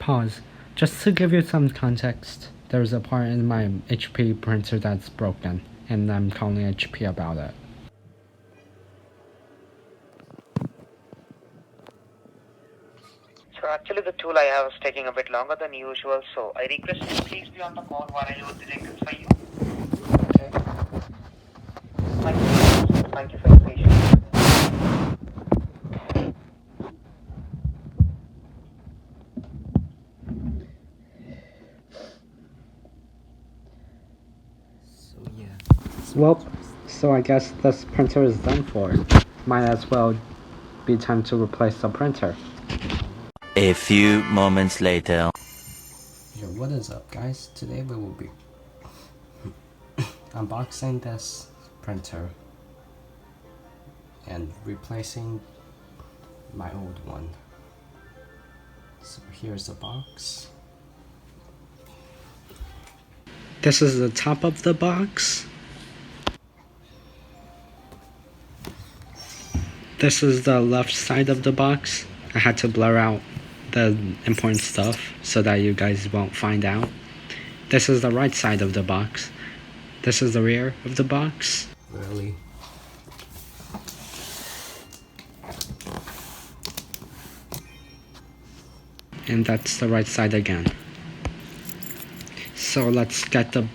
pause. Just to give you some context, there's a part in my HP printer that's broken, and I'm calling HP about it. So actually the tool I have is taking a bit longer than usual, so I request you please be on the call while I load the records for you. Okay. Thank you for your patience. Well, so I guess this printer is done for. Might as well be time to replace the printer. A few moments later. Yo, what is up, guys? Today we will be unboxing this printer and replacing my old one. So here's the box. This is the top of the box. This is the left side of the box. I had to blur out the important stuff so that you guys won't find out. This is the right side of the box. This is the rear of the box. Really? And that's the right side again. So let's get the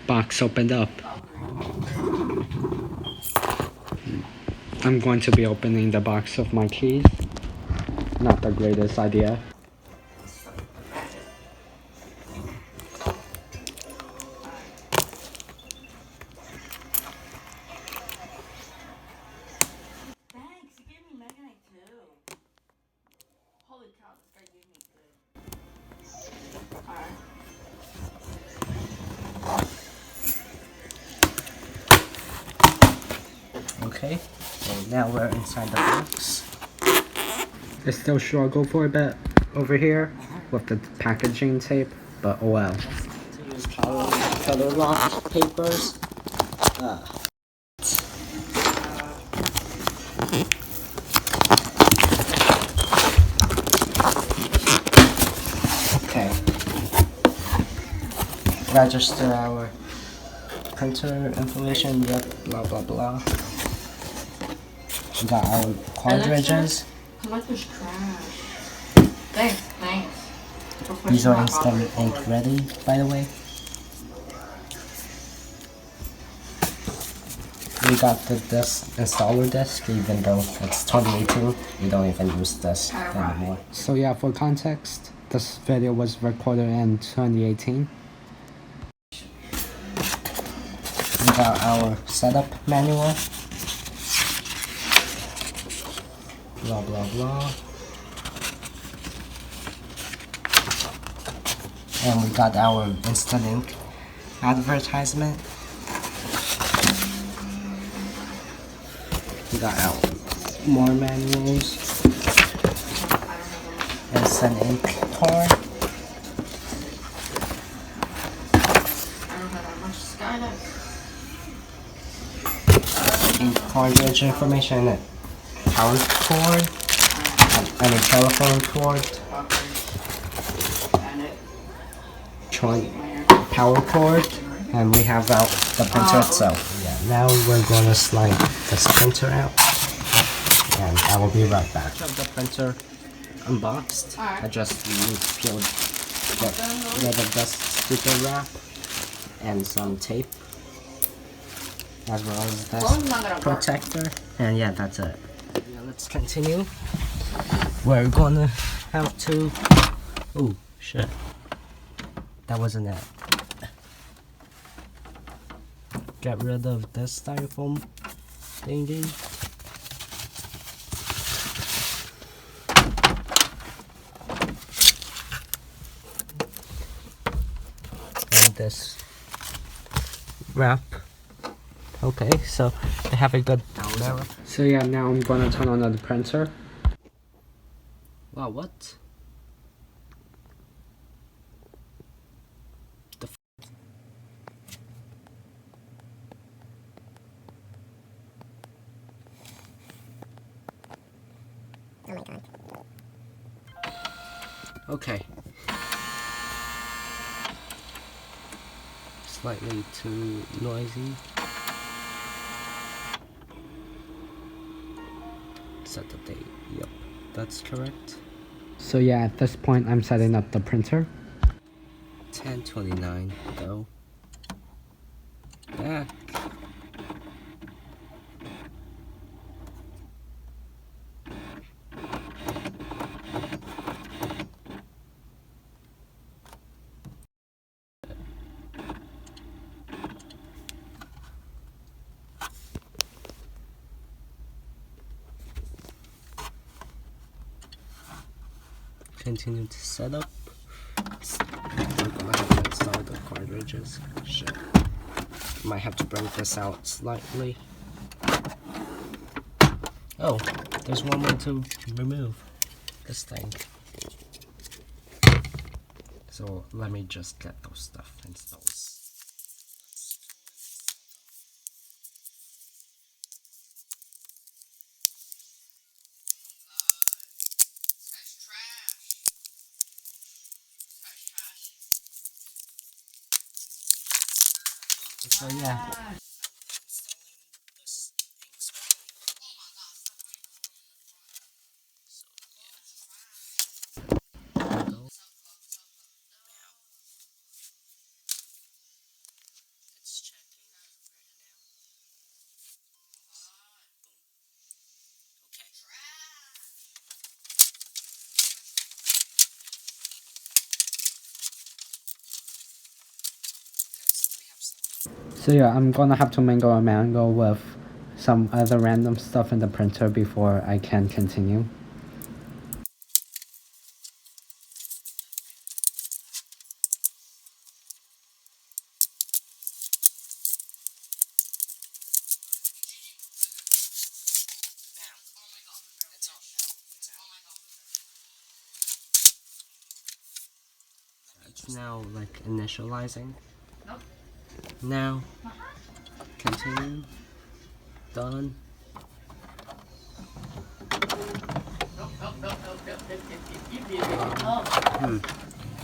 box opened up. I'm going to be opening the box with my keys. Not the greatest idea. Thanks, you gave me Meganite too. Holy cow, this guy gave me good. Alright. Okay, so now we're inside the box. I still struggle for a bit over here with the packaging tape, but oh well. To use color lock papers. Okay. Register our printer information, yep, blah blah blah. We got our cartridges. Collector's trash. Thanks. These are instant ink ready, by the way. We got this installer disc, even though it's 2018, we don't even use this anymore. So yeah, for context, this video was recorded in 2018. We got our setup manual. Blah blah blah. And we got our instant ink advertisement. We got our more manuals. Instant ink card. I don't have that much Skydive. Ink cartridge information and power cord. And a telephone cord. Power cord, and we have out the printer itself. Yeah, now we're going to slide this printer out, and I will be right back. I have the printer unboxed. I just get rid of this stupid wrap and some tape, as well as this protector, and yeah, that's it. Yeah, let's continue. We're gonna have to. Oh shit. That wasn't it. Get rid of this styrofoam thingy. And this wrap. Okay, so they have a good down there. So yeah, now I'm gonna turn on the printer. Wow, what? Oh my god. Okay, slightly too noisy. Set the date. Yep, that's correct. So yeah, at this point I'm setting up the printer. 10:29 go. Back. Continue to set up. We're gonna have to install the cartridges. Shit. Might have to bring this out slightly. Oh, there's one way to remove this thing. So let me just get those stuff installed. So yeah. So yeah, I'm gonna have to mingle a mango with some other random stuff in the printer before I can continue. It's now like initializing. Nope. Now, continue. Done.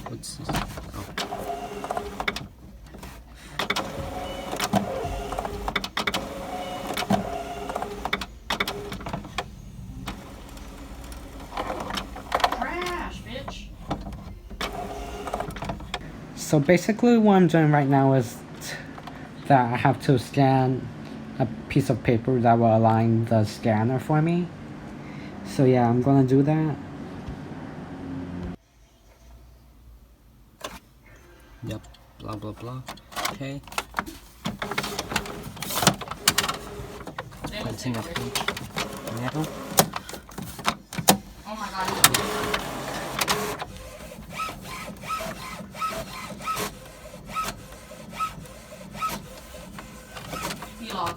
What's this? Oh. Trash, bitch. So basically what I'm doing right now is that I have to scan a piece of paper that will align the scanner for me. So yeah, I'm gonna do that. Yep, blah blah blah. Okay. Printing a page. Now. Oh my god. He lost.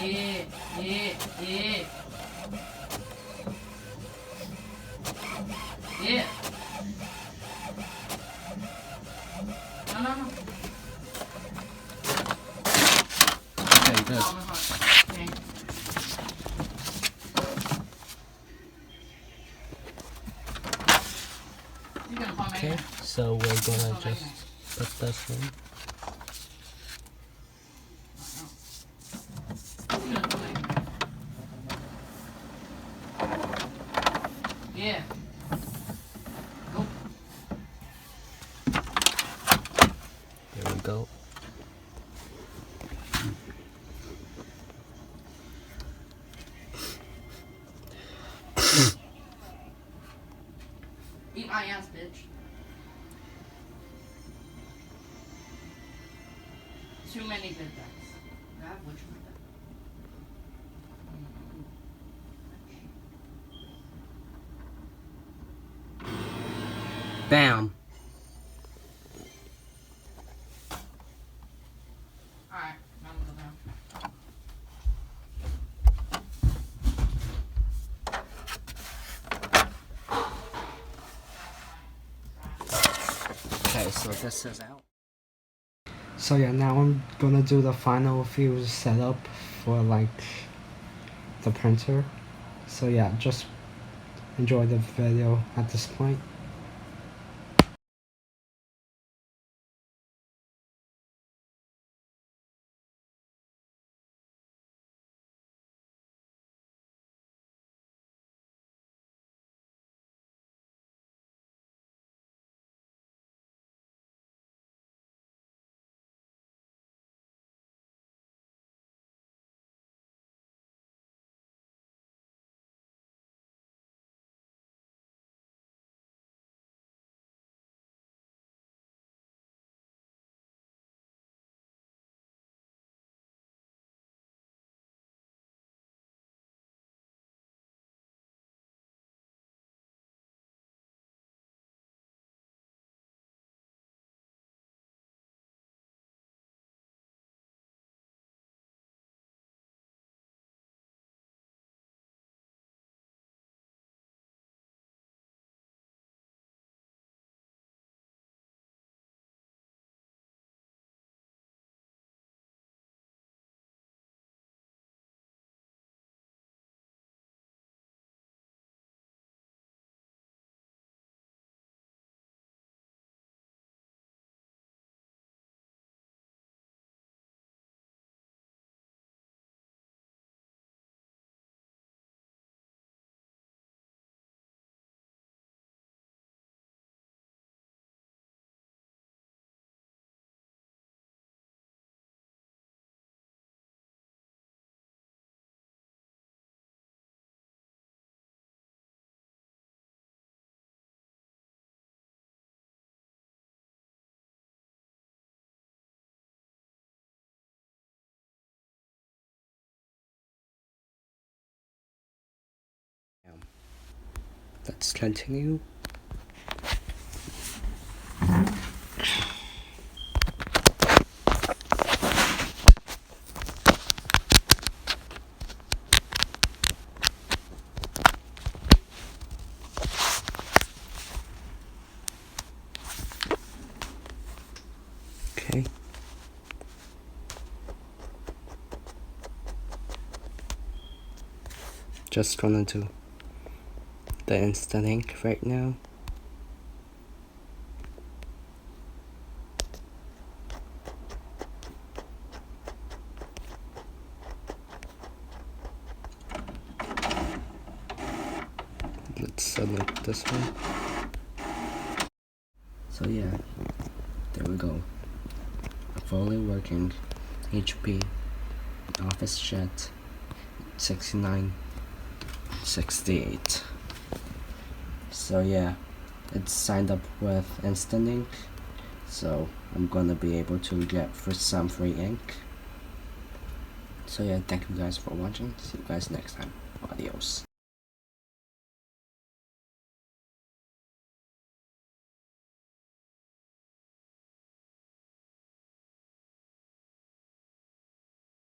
Yeah. Yeah. No. Okay, good. Okay. You're gonna find Okay, so we're gonna just put this in. Yeah. Go. There we go. Eat my ass, bitch. Too many bid decks. God, which one? Bam. Alright, now I'm gonna go down. Okay, so this is out. So yeah, now I'm gonna do the final few setup for like the printer. So yeah, just enjoy the video at this point. Let's continue. Okay. Just gonna do the instant ink right now. Let's select this one. So yeah, there we go. A fully working HP OfficeJet 6968. So yeah, it's signed up with instant ink, so I'm gonna be able to get for some free ink. So yeah, thank you guys for watching. See you guys next time. Adios.